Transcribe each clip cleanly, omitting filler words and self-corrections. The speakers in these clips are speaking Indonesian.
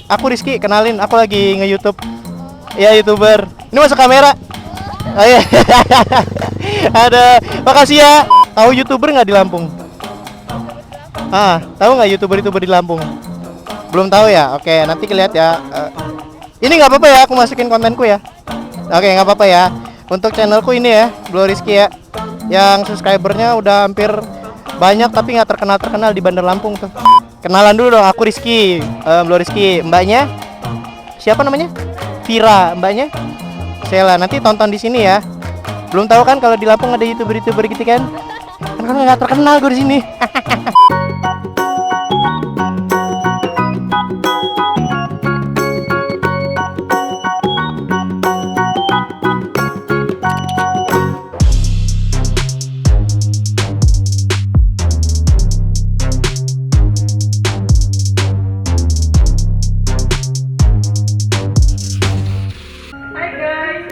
Aku Rizky, kenalin, aku lagi nge-YouTube. Ya, YouTuber. Ini masuk kamera. Oh iya. Ada, makasih ya. Tahu YouTuber nggak di Lampung? Tahu nggak YouTuber di Lampung? Belum tahu ya? Oke, nanti lihat ya. Ini nggak apa-apa ya, aku masukin kontenku ya. Oke, nggak apa-apa ya. Untuk channelku ini ya, Blo Rizky ya. Yang subscribernya udah hampir banyak tapi nggak terkenal di Bandar Lampung tuh. Kenalan dulu dong, aku Rizky, Blo Rizky. Mbaknya siapa namanya? Vira, mbaknya Sheila. Nanti tonton di sini ya. Belum tahu kan kalau di Lampung ada YouTuber gitu kan? Kan nggak terkenal gue di sini.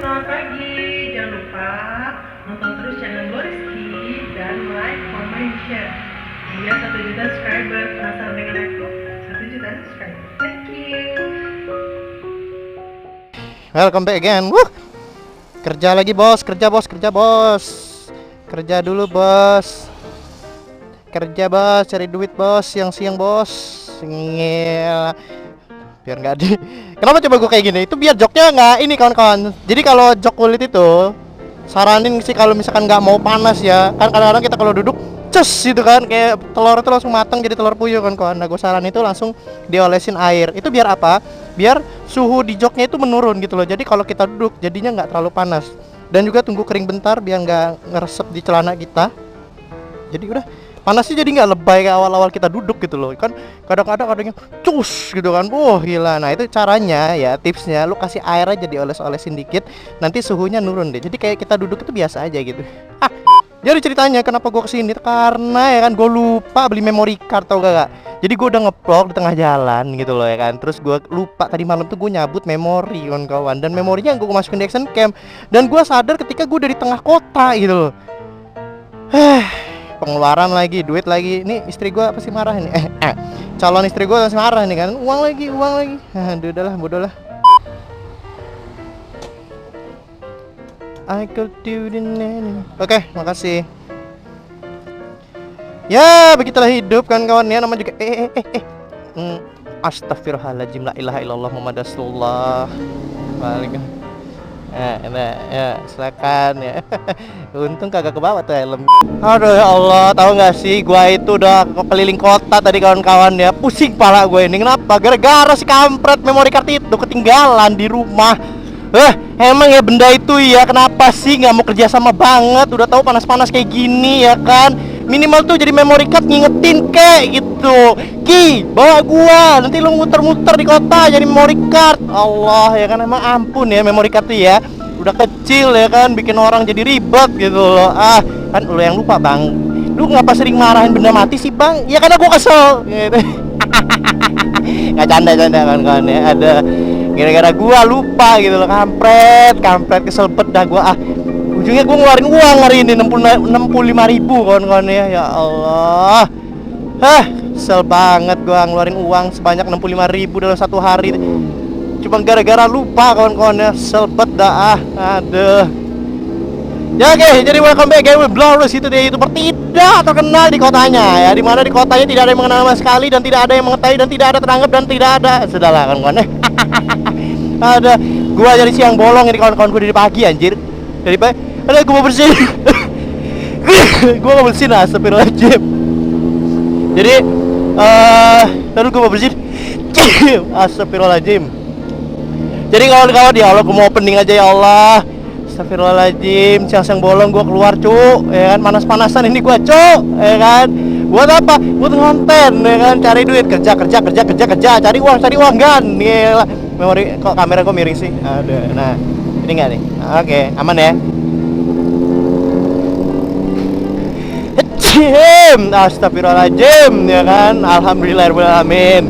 Selamat pagi, jangan lupa nonton terus channel Blo Rizky dan like, comment, share biar 1 juta subscriber. Penasaran dengan aku? 1 juta subscriber. Thank you. Welcome back again. Kerja lagi bos, kerja dulu bos. Kerja bos, cari duit bos, siang-siang bos. Ngel. Biar nggak di. Kenapa coba gue kayak gini? Itu biar joknya nggak ini kawan-kawan. Jadi kalau jok kulit itu saranin sih kalau misalkan nggak mau panas ya. Kan kadang-kadang kita kalau duduk cus gitu kan, kayak telur itu langsung matang jadi telur puyuh kan kawan. Nah gue saranin itu langsung diolesin air. Itu biar apa? Biar suhu di joknya itu menurun gitu loh. Jadi kalau kita duduk jadinya nggak terlalu panas. Dan juga tunggu kering bentar biar nggak ngeresep di celana kita. Jadi udah panasnya jadi nggak lebay kayak awal-awal kita duduk gitu loh kan. Kadang-kadang ada yang cus gitu kan, gila. Nah itu caranya ya, tipsnya lu kasih air aja dioles-olesin dikit, nanti suhunya nurun deh. Jadi kayak kita duduk itu biasa aja gitu. Jadi ceritanya kenapa gue kesini karena ya kan gue lupa beli memory card, tau gak? Jadi gue udah ngeplok di tengah jalan gitu loh ya kan. Terus gue lupa tadi malam tuh gue nyabut memori kawan-kawan, dan memorinya gue masukin di action cam, dan gue sadar ketika gue dari tengah kota gitu loh. Pengeluaran lagi, duit lagi. Ini istri gue pasti marah ini. Calon istri gue masih marah nih kan. Uang lagi. Aduh, udahlah, bodoh lah. I could do the nanny. Oke, makasih. Ya, begitulah hidup kan kawan ya. Nama juga Astagfirullahaladzim, la ilaha illallah Muhammad Rasulullah. Waalaikumsalam. Ya, silakan ya. Untung kagak kebawa tuh helm. Aduh ya Allah, tahu nggak sih, gua itu udah keliling kota tadi kawan-kawan ya. Pusing pala gue ini. Kenapa? Gara-gara si kampret memory card itu ketinggalan di rumah. Emang ya benda itu ya, kenapa sih nggak mau kerja sama banget? Udah tahu panas-panas kayak gini ya kan. Minimal tuh jadi memory card ngingetin kayak gitu. Ki, bawa gua, nanti lu muter-muter di kota jadi memory card. Allah ya kan, emang ampun ya memory card tuh ya. Udah kecil ya kan, bikin orang jadi ribet gitu loh. Kan lu yang lupa bang. Lu ngapa sering marahin benda mati sih bang? Ya karena gua kesel gitu. Nggak canda kan ya. Ada gara-gara gua lupa gitu loh. Kampret kesel bet dah gua. Ujungnya gue ngeluarin uang hari ini 65.000 kawan-kawan ya Allah. Kesel banget gue ngeluarin uang sebanyak 65.000 dalam satu hari. Cuma gara-gara lupa kawan-kawan ya. Selbet dah aduh. Ya oke, jadi welcome back again with Blo Rizky. Itu dia YouTuber tidak terkenal di kotanya ya. Dimana di kotanya tidak ada yang mengenal sama sekali, dan tidak ada yang mengetahui, dan tidak ada teranggap, dan tidak ada. Sudahlah kawan-kawan. Ada gua jadi siang bolong ini kawan-kawan gue dari pagi anjir. Dari pagi. Ada gue mau bersihin. Gue mau bersihin astagfirullahaladzim. Jadi lalu gue mau bersihin. Astagfirullahaladzim. Jadi kawan-kawan ya Allah, gue mau opening aja ya Allah. Astagfirullahaladzim, siang-siang bolong gue keluar cuk, ya kan, panas-panasan ini gue cuk, ya kan. Buat apa? Buat konten, ya kan, cari duit, kerja, cari uang kan. Gila. Memori kok kamera gue miring sih. Aduh, nah. Ini enggak nih. Oke, aman ya. Astagfirullahaladzim ya kan. Alhamdulillahirrahmanirrahim.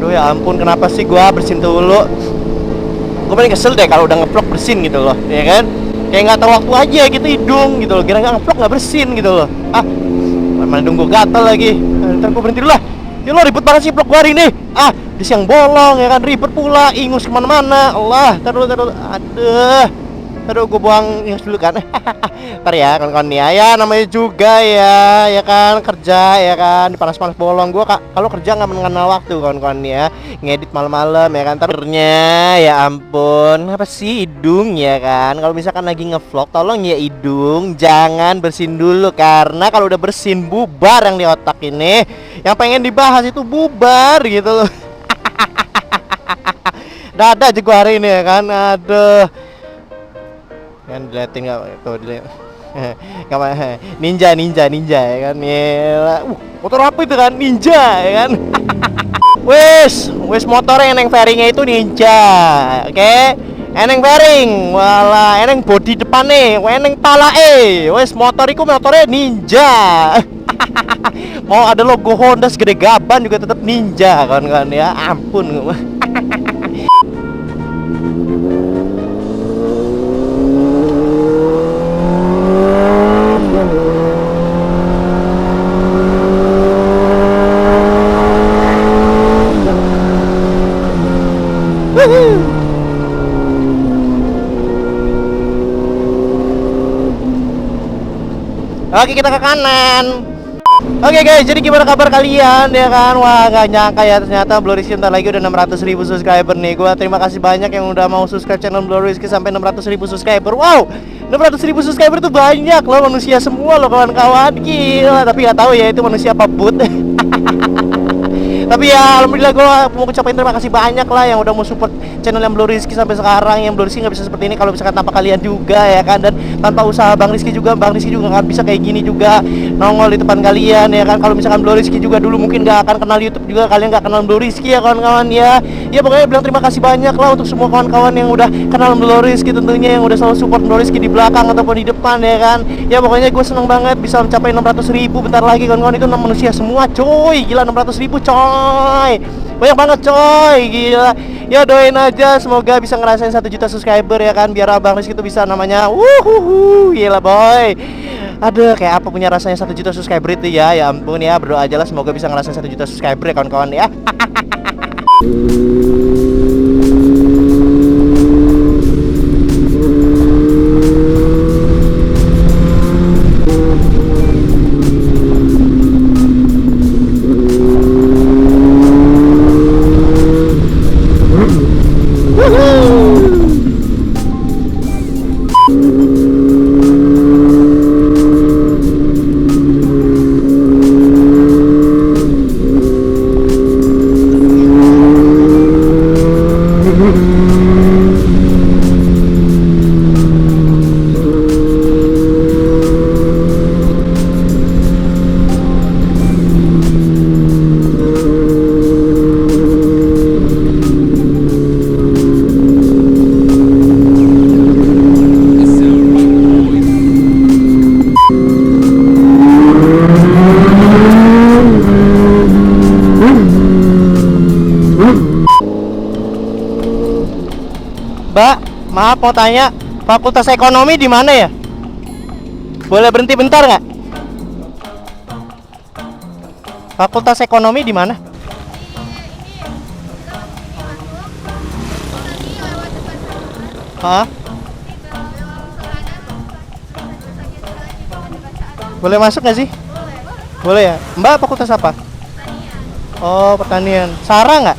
Aduh ya ampun, kenapa sih gua bersin dulu. Gue paling kesel deh kalau udah ngevlog bersin gitu loh, ya kan. Kayak nggak tahu waktu aja gitu hidung gitu loh. Kira nggak ngevlog nggak bersin gitu loh. Mana hidung gue gatal lagi. Ntar gue berhenti dulu lah. Ya lo ribet banget sih vlog gua hari ini. Di siang bolong ya kan, ribet pula, ingus kemana-mana. Allah, taruh. Aduh, gue buang ingus dulu kan. Ntar ya, kawan-kawan ya, namanya juga ya kan kerja ya kan, di panas-panas bolong. Gue kalau kerja nggak mengenal waktu kawan-kawan ya, ngedit malam-malam ya kan. Ternyata ya ampun, apa sih hidung ya kan? Kalau misalkan lagi ngevlog, tolong ya hidung jangan bersin dulu, karena kalau udah bersin bubar yang di otak ini. Yang pengen dibahas itu bubar gitu loh. Dada aja gua hari ini ya kan, aduh. Kan diliatin nggak tuh, dilihat. Ninja ya kan. Motor apa itu kan? Ninja ya kan. wes motornya eneng fairingnya itu Ninja. Oke. Eneng fairing, wala eneng bodi depan nih, eneng pala wes motornya Ninja. Mau ada logo Honda segede gaban juga tetap Ninja kan ya. Ampun. Oke, kita ke kanan. Oke guys, jadi gimana kabar kalian ya kan? Wah, gak nyangka ya, ternyata Blurrizky ntar lagi udah 600.000 subscriber nih. Gua terima kasih banyak yang udah mau subscribe channel Blurrizky sampai 600.000 subscriber. Wow, 600.000 subscriber tuh banyak loh, manusia semua loh kawan-kawan. Gila, tapi gak tahu ya itu manusia apa bot. Tapi ya alhamdulillah gue mau ucapin terima kasih banyak lah yang udah mau support channel yang Blurrizky sampai sekarang. Yang Blurrizky nggak bisa seperti ini kalau misalkan tanpa kalian juga ya kan, dan tanpa usaha Bang Rizky juga nggak bisa kayak gini juga nongol di depan kalian ya kan. Kalau misalkan Blurrizky juga dulu mungkin nggak akan kenal YouTube juga, kalian nggak kenal Blurrizky ya kawan-kawan ya. Ya pokoknya bilang terima kasih banyak lah untuk semua kawan-kawan yang udah kenal Blurrizky tentunya, yang udah selalu support Blurrizky di belakang ataupun di depan ya kan. Ya pokoknya gue seneng banget bisa mencapai 600.000 bentar lagi kawan-kawan. Itu 6 manusia semua coy, gila 600.000 coy, banyak banget coy, gila. Ya doain aja semoga bisa ngerasain 1 juta subscriber ya kan, biar Abang Rizky itu bisa namanya gila boy. Aduh, kayak apa punya rasanya 1 juta subscriber itu ya. Ya ampun ya, berdoa aja lah semoga bisa ngerasain 1 juta subscriber ya kawan-kawan ya. Mbak, maaf mau tanya, Fakultas Ekonomi di mana ya? Boleh berhenti bentar nggak? Fakultas Ekonomi di mana? Hah? Boleh masuk nggak sih? Boleh ya. Mbak fakultas apa? Oh, pertanian. Sarah nggak?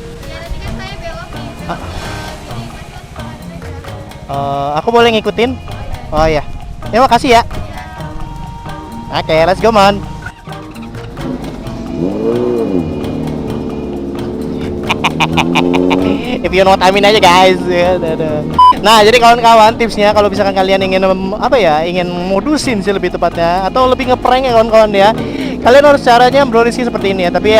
Aku boleh ngikutin? Oh ya. Ya makasih ya. Oke, let's go man. If you know what I mean aja guys. Nah, jadi kawan-kawan tipsnya kalau misalkan kalian ingin ingin modusin sih lebih tepatnya, atau lebih ngeprank ya kawan-kawan ya. Kalian harus caranya Blurrizky seperti ini ya. Tapi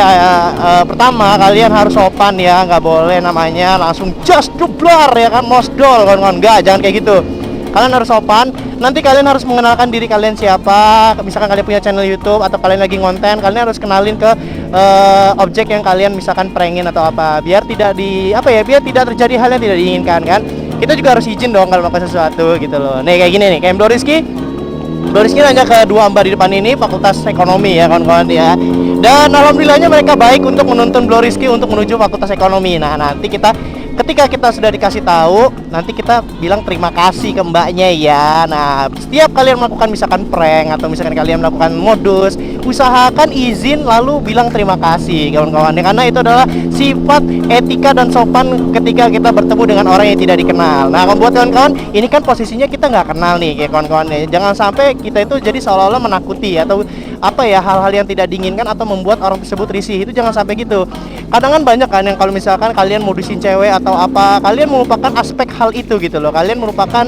pertama kalian harus sopan ya, nggak boleh namanya langsung just jublar ya kan, mosdol kawan-kawan. Nggak, jangan kayak gitu. Kalian harus sopan. Nanti kalian harus mengenalkan diri kalian siapa. Misalkan kalian punya channel YouTube atau kalian lagi ngonten, kalian harus kenalin ke objek yang kalian misalkan prankin atau apa, biar tidak biar tidak terjadi hal yang tidak diinginkan kan. Kita juga harus izin dong kalau melakukan sesuatu gitu loh. Nih kayak gini nih, kayak Blurrizky nanya ke dua mbak di depan ini Fakultas Ekonomi ya kawan-kawan ya. Dan alhamdulillahnya mereka baik untuk menuntun Bloriski untuk menuju Fakultas Ekonomi. Nah, nanti ketika kita sudah dikasih tahu, nanti kita bilang terima kasih ke mbaknya ya. Nah, setiap kalian melakukan misalkan prank atau misalkan kalian melakukan modus, usahakan izin lalu bilang terima kasih kawan-kawan. Karena itu adalah sifat etika dan sopan ketika kita bertemu dengan orang yang tidak dikenal. Nah, buat kawan-kawan, ini kan posisinya kita nggak kenal nih kawan-kawan. Jangan sampai kita itu jadi seolah-olah menakuti atau apa ya, hal-hal yang tidak diinginkan atal membuat orang tersebut risih. Itu jangan sampai gitu. Kadang kan banyak kan yang kalau misalkan kalian modusin cewek atau apa, kalian melupakan aspek hal itu gitu loh. Kalian merupakan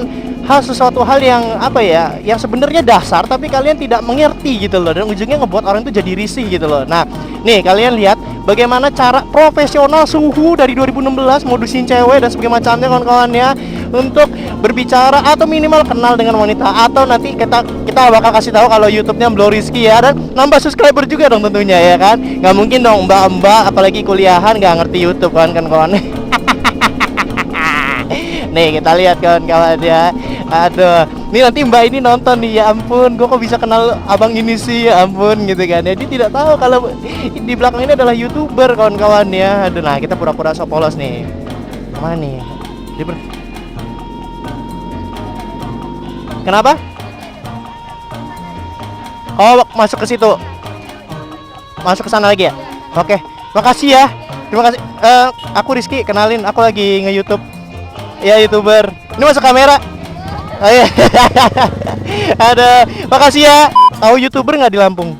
sesuatu hal yang apa ya, yang sebenarnya dasar tapi kalian tidak mengerti gitu loh, dan ujungnya ngebuat orang itu jadi risih gitu loh. Nah, nih kalian lihat bagaimana cara profesional suhu dari 2016 modusin cewek dan sebagainya macamnya kawan-kawannya untuk berbicara atau minimal kenal dengan wanita, atau nanti kita bakal kasih tahu kalau YouTube-nya Bloriski ya, dan nambah subscriber juga dong tentunya ya kan. Nggak mungkin dong mbak-mbak apalagi kuliahan nggak ngerti YouTube kan kawan. Nih kita lihat kawan-kawan ya. Aduh, ini nanti mbak ini nonton nih, ya ampun, gue kok bisa kenal abang ini sih, ya ampun gitu kan ya. Dia tidak tahu kalau di belakang ini adalah YouTuber kawan-kawan ya. Aduh, nah kita pura-pura so polos nih. Mana nih? Kenapa? Oh, masuk ke situ. Masuk ke sana lagi ya. Oke, makasih ya. Terima kasih. Aku Rizky, kenalin, aku lagi nge-YouTube. Ya, YouTuber. Ini masuk kamera. Oh, iya. Ada, makasih ya. Tahu YouTuber nggak di Lampung?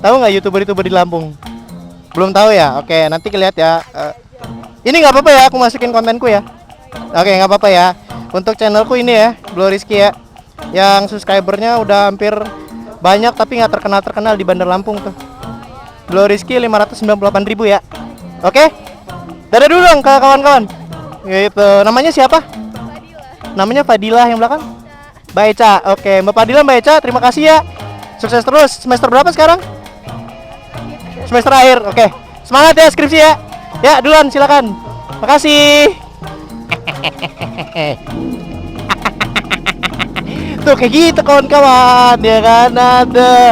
Tahu nggak YouTuber di Lampung? Belum tahu ya? Oke, nanti lihat ya. Ini nggak apa-apa ya, aku masukin kontenku ya. Oke, nggak apa-apa ya. Untuk channelku ini ya, Bloriski ya, yang subscribernya udah hampir banyak tapi nggak terkenal di Bandar Lampung tuh. Bloriski 598.000 ya. Oke, dadah dulu dong ke kawan-kawan. Gitu. Namanya siapa? Namanya Fadila yang belakang. Mbak Eca. Oke, Mbak Fadila, Mbak Eca, terima kasih ya. Sukses terus. Semester berapa sekarang? Semester akhir. Oke. Semangat ya skripsi ya. Ya, duluan silakan. Makasih. Tuh kayak gitu kawan-kawan ya kan, ada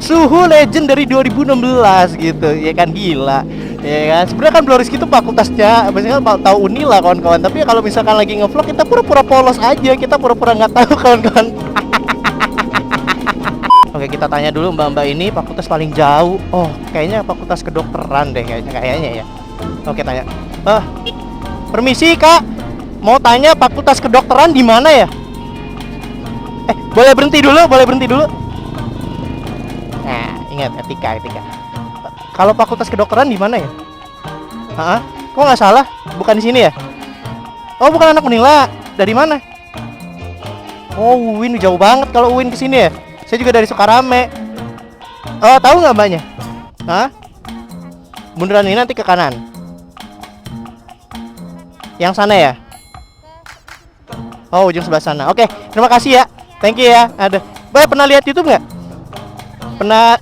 suhu legend dari 2016 gitu ya kan, gila ya kan. Sebenarnya kan Bloriski itu fakultasnya maksudnya tahu Unila kawan-kawan, tapi kalau misalkan lagi ngevlog kita pura-pura polos aja, kita pura-pura nggak tahu kawan-kawan. Oke, kita tanya dulu mbak-mbak ini fakultas paling jauh. Oh, kayaknya fakultas kedokteran deh kayaknya ya. Oke, tanya. Permisi kak, mau tanya fakultas kedokteran di mana ya? Boleh berhenti dulu. Nah, ingat etika. Kalau fakultas kedokteran di mana ya? Kok nggak salah? Bukan di sini ya? Oh, bukan anak Unila. Dari mana? Oh, UIN jauh banget kalau UIN ke sini ya. Saya juga dari Sukarame. Oh, tahu nggak mbaknya? Bundaran ini nanti ke kanan. Yang sana ya? Oh, ujung sebelah sana. Oke, terima kasih ya. Thank you ya. Ada. Mbak pernah lihat YouTube nggak? Pernah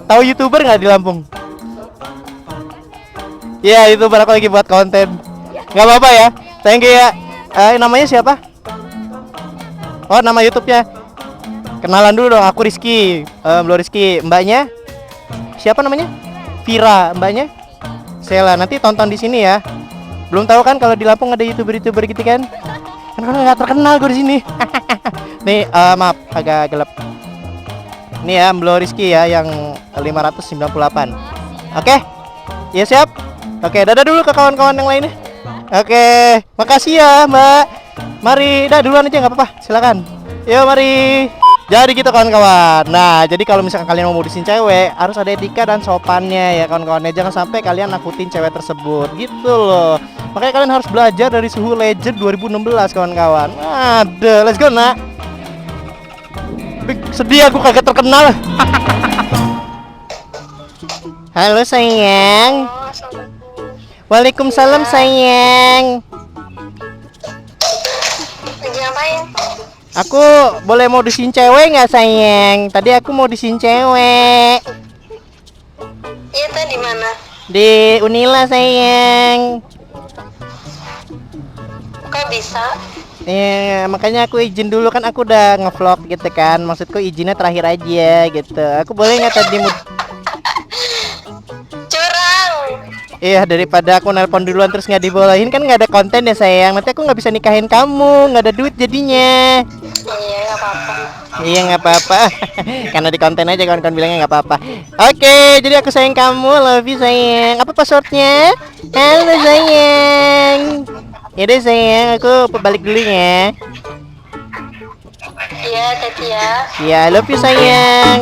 tahu YouTuber nggak di Lampung? Ya, YouTuber, aku lagi buat konten. Nggak apa-apa ya. Thank you ya. Namanya siapa? Oh, nama YouTube-nya. Kenalan dulu dong. Aku Rizky. Bloriski. Mbaknya? Siapa namanya? Vira. Mbaknya? Sela. Nanti tonton di sini ya. Belum tahu kan kalau di Lampung ada YouTuber gitu kan? Kan nggak terkenal gue di sini. Nih, maaf agak gelap. Ini ya Bloriski ya yang 598. Oke. Ya siap. Oke, dadah dulu ke kawan-kawan yang lainnya. Oke, makasih ya Mbak. Mari, duluan aja nggak apa-apa. Silakan. Yuk mari. Jadi gitu kawan-kawan. Nah, jadi kalau misalkan kalian mau modusin cewek, harus ada etika dan sopannya ya kawan-kawan. Jangan sampai kalian nakutin cewek tersebut gitu loh. Makanya kalian harus belajar dari suhu legend 2016 kawan-kawan. Ada, let's go nak. Sedih aku kagak terkenal. Halo sayang. Waalaikumsalam sayang. Lagi ngapain? Aku boleh modusin cewek nggak sayang? Tadi aku modusin cewek. Iya, tuh di mana? Di Unila sayang. Oke, nggak bisa. Makanya aku izin dulu kan, aku udah ngevlog gitu kan. Maksudku izinnya terakhir aja gitu. Aku boleh nggak tadi Curang. Iya, daripada aku nelpon duluan terus nggak dibolehin kan nggak ada konten ya sayang. Nanti aku nggak bisa nikahin kamu, nggak ada duit jadinya. Iya, nggak apa-apa. Iya nggak apa-apa. Karena di konten aja kawan-kawan bilangnya nggak apa-apa. Oke, jadi aku sayang kamu, love you sayang. Apa passwordnya? Halo sayang. Yaudah sayang, aku balik dulu ya. Iya, Tati ya. Ya, love you sayang.